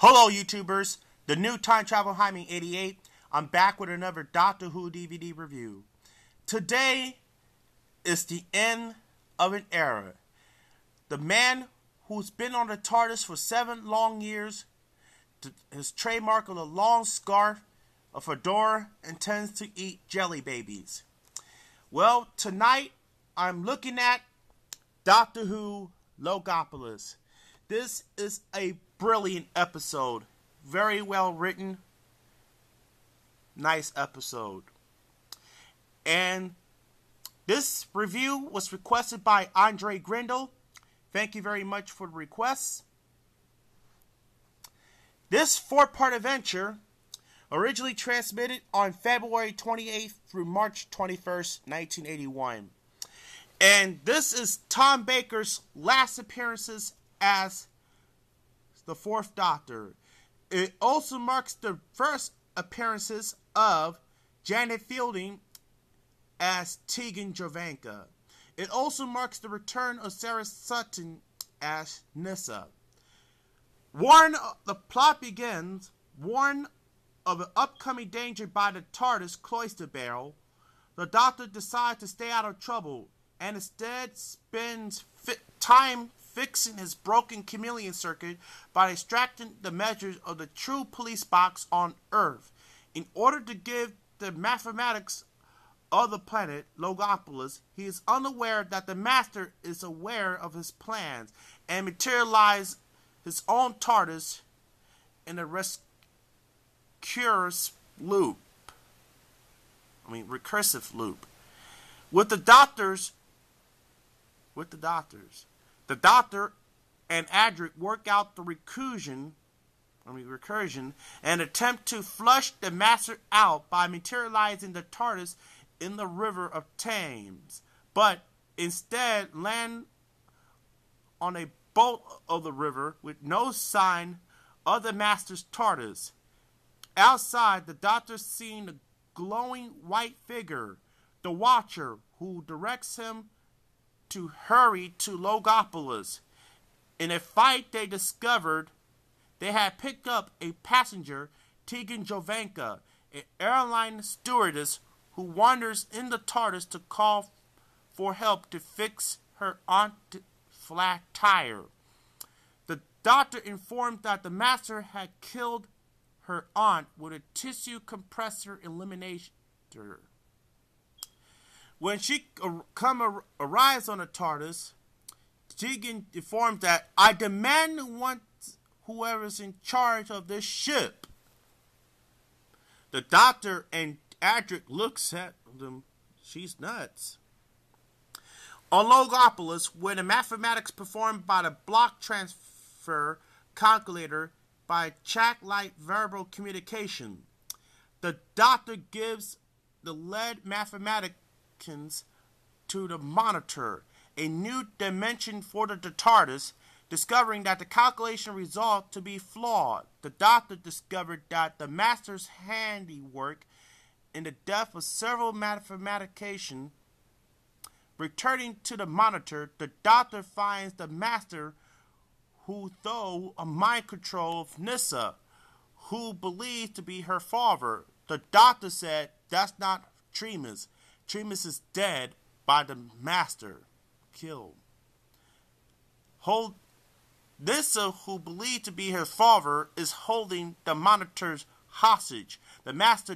Hello YouTubers, the new Time Travel Hymen 88. I'm back with another Doctor Who DVD review. Today is the end of an era. The man who's been on the TARDIS for 7 long years, his trademark of a long scarf, a fedora, and tends to eat jelly babies. Well, tonight I'm looking at Doctor Who Logopolis. This is a brilliant episode. Very well written. Nice episode. And this review was requested by Andre Grindle. Thank you very much for the request. This 4-part adventure originally transmitted on February 28th through March 21st, 1981. And this is Tom Baker's last appearances as the 4th Doctor. It also marks the first appearances of Janet Fielding as Tegan Jovanka. It also marks the return of Sarah Sutton as Nyssa. The plot begins. Warned of an upcoming danger by the TARDIS cloister barrel, the Doctor decides to stay out of trouble and instead spends time fixing his broken chameleon circuit by extracting the measures of the true police box on Earth in order to give the mathematics of the planet Logopolis. He is unaware that the Master is aware of his plans and materializes his own TARDIS in a recursive loop. The Doctor and Adric work out the recursion and attempt to flush the Master out by materializing the TARDIS in the River of Thames, but instead land on a boat of the river with no sign of the Master's TARDIS. Outside, the Doctor sees a glowing white figure, the Watcher, who directs him to hurry to Logopolis. In a fight, they discovered they had picked up a passenger, Tegan Jovanka, an airline stewardess who wanders in the TARDIS to call for help to fix her aunt's flat tire. The Doctor informed that the Master had killed her aunt with a tissue compressor eliminator. When she arrives on the TARDIS, Tegan informs that I demand to want whoever's in charge of this ship. The Doctor and Adric looks at them. She's nuts. On Logopolis, where the mathematics performed by the block transfer calculator by chat-like verbal communication, the Doctor gives the lead mathematics to the Monitor, a new dimension for the TARDIS, discovering that the calculation result to be flawed. The Doctor discovered that the Master's handiwork in the death of several mathematicians. Returning to the Monitor, the Doctor finds the Master, who through a mind control of Nyssa, who believed to be her father. The Doctor said, "That's not Tremas. Tremas is dead by the Master. Killed." Nyssa, who believed to be her father, is holding the Monitor's hostage. The Master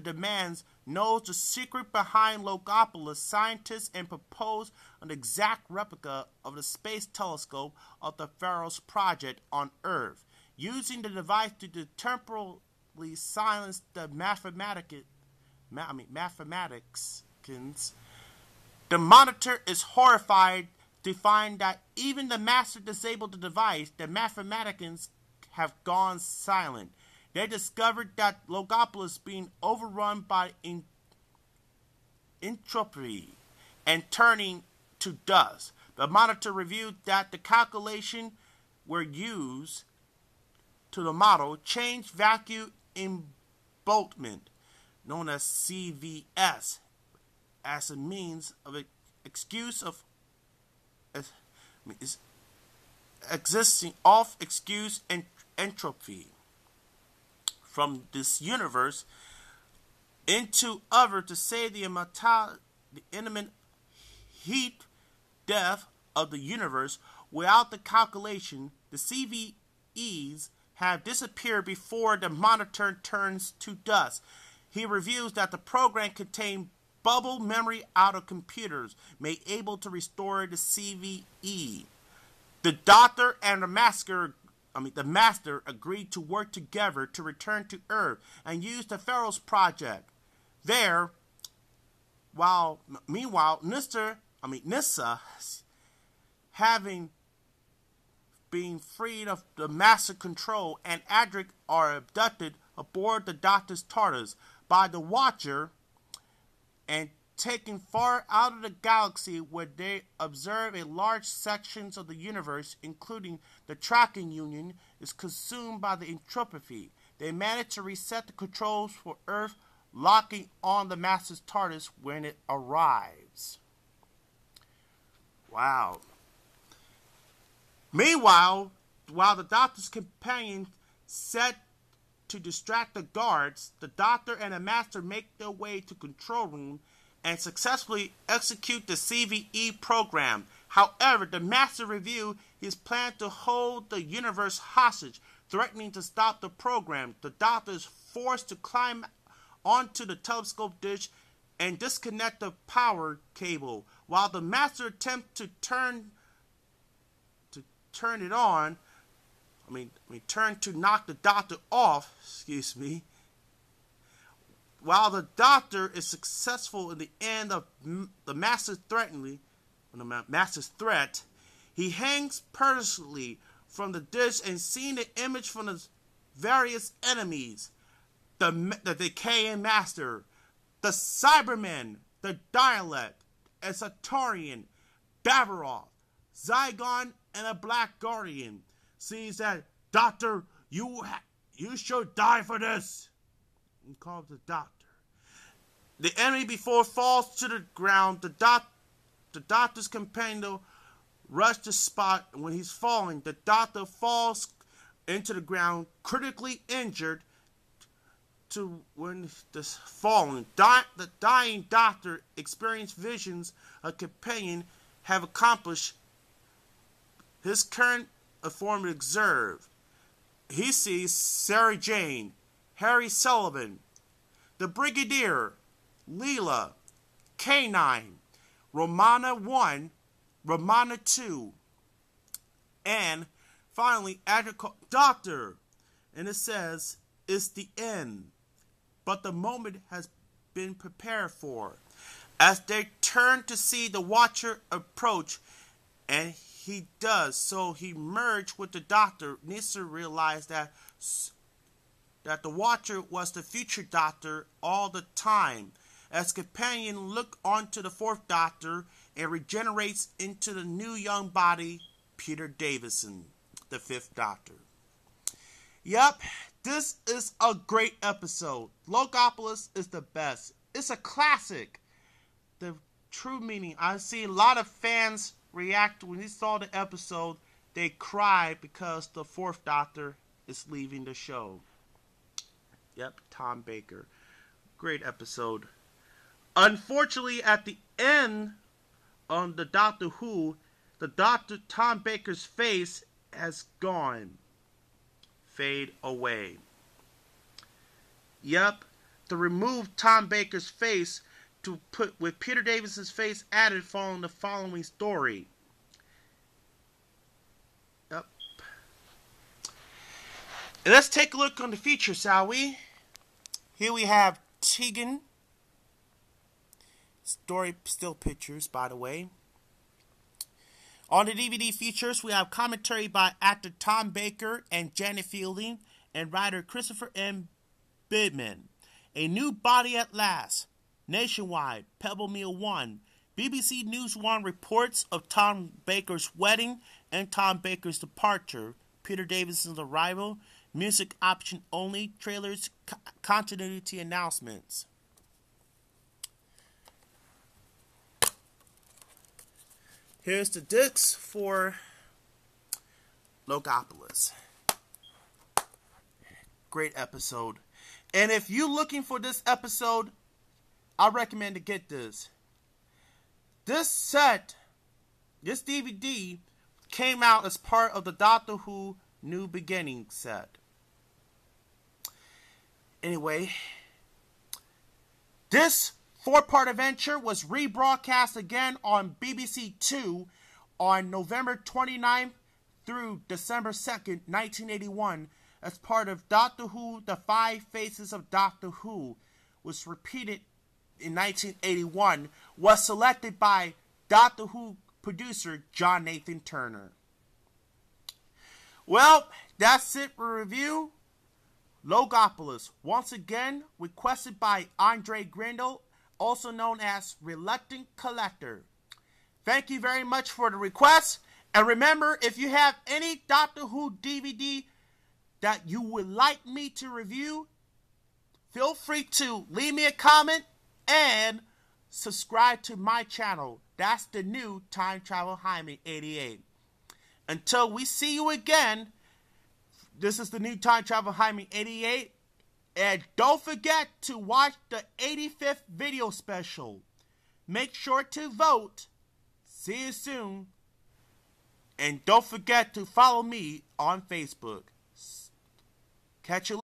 knows the secret behind Logopolis scientists and propose an exact replica of the space telescope of the Pharaoh's project on Earth, using the device to temporarily silence the mathematics. The Monitor is horrified to find that even the Master disabled the device. The mathematicians have gone silent. They discovered that Logopolis being overrun by entropy and turning to dust. The Monitor reviewed that the calculation were used to the model change vacuum emboltment, known as CVS, as a means of excuse of existing off-excuse entropy. from this universe into other to save the imminent heat death of the universe. Without the calculation, the CVEs have disappeared before the monitor turns to dust. He reveals that the program contained bubble memory out of computers, made able to restore the CVE. The Doctor and the Master agreed to work together to return to Earth and use the Pharaoh's project. Meanwhile, Nissa, having been freed of the Master control, and Adric are abducted aboard the Doctor's TARDIS by the Watcher and taken far out of the galaxy, where they observe a large sections of the universe, including the Tracking Union, is consumed by the entropy. They manage to reset the controls for Earth, locking on the Master's TARDIS when it arrives. Wow. Meanwhile, while the Doctor's companions set to distract the guards, the Doctor and the Master make their way to control room and successfully execute the CVE program. However, the Master revealed his plan to hold the universe hostage, threatening to stop the program. The Doctor is forced to climb onto the telescope dish and disconnect the power cable, while the Master attempts to turn it on. Turn to knock the Doctor off. While the Doctor is successful in the end of the Master's threat, he hangs purposely from the dish and seeing the image from the various enemies: the decaying Master, the Cybermen, the Dialect, a Satorian, Bavaroth, Zygon, and a Black Guardian. Sees that, Doctor, you should die for this, and calls the Doctor. The enemy before falls to the ground. The Doctor's companion rushes the spot. When he's falling, the Doctor falls into the ground, critically injured. The dying Doctor experienced visions a companion have accomplished his current form to observe. He sees Sarah Jane, Harry Sullivan, the Brigadier, Leela, K9, Romana 1, Romana 2, and finally Doctor. And it says, it's the end. But the moment has been prepared for. As they turn to see the Watcher approach, and he does, so he merged with the Doctor. Nissa realized that the Watcher was the future Doctor all the time. As companion look onto the fourth Doctor and regenerates into the new young body, Peter Davison, the fifth Doctor. Yep, this is a great episode. Logopolis is the best. It's a classic. The true meaning. I've seen a lot of fans react when they saw the episode. They cried because the fourth Doctor is leaving the show. Yep, Tom Baker. Great episode. Unfortunately, at the end on the Doctor Who, the Doctor Tom Baker's face has gone. Fade away. Yep, to remove Tom Baker's face to put with Peter Davison's face added following the following story. Yep. And let's take a look on the feature, shall we? Here we have Tegan. Story still pictures, by the way. On the DVD features, we have commentary by actor Tom Baker and Janet Fielding and writer Christopher M. Bidman. A New Body at Last. Nationwide, Pebble Mill 1. BBC News 1 reports of Tom Baker's wedding and Tom Baker's departure. Peter Davison's arrival. Music option only. Trailers, continuity announcements. Here's the discs for Logopolis. Great episode. And if you're looking for this episode, I recommend to get this. This DVD came out as part of the Doctor Who New Beginning set. Anyway, this 4-part adventure was rebroadcast again on BBC Two on November 29th through December 2nd, 1981, as part of Doctor Who, The 5 Faces of Doctor Who, was repeated in 1981, was selected by Doctor Who producer John Nathan Turner. Well, that's it for review. Logopolis, once again requested by Andre Grindle, also known as Reluctant Collector. Thank you very much for the request. And remember, if you have any Doctor Who DVD that you would like me to review, feel free to leave me a comment and subscribe to my channel. That's the new Time Travel Jaime 88. Until we see you again, this is the new Time Travel Jaime 88. And don't forget to watch the 85th video special. Make sure to vote. See you soon. And don't forget to follow me on Facebook. Catch you later.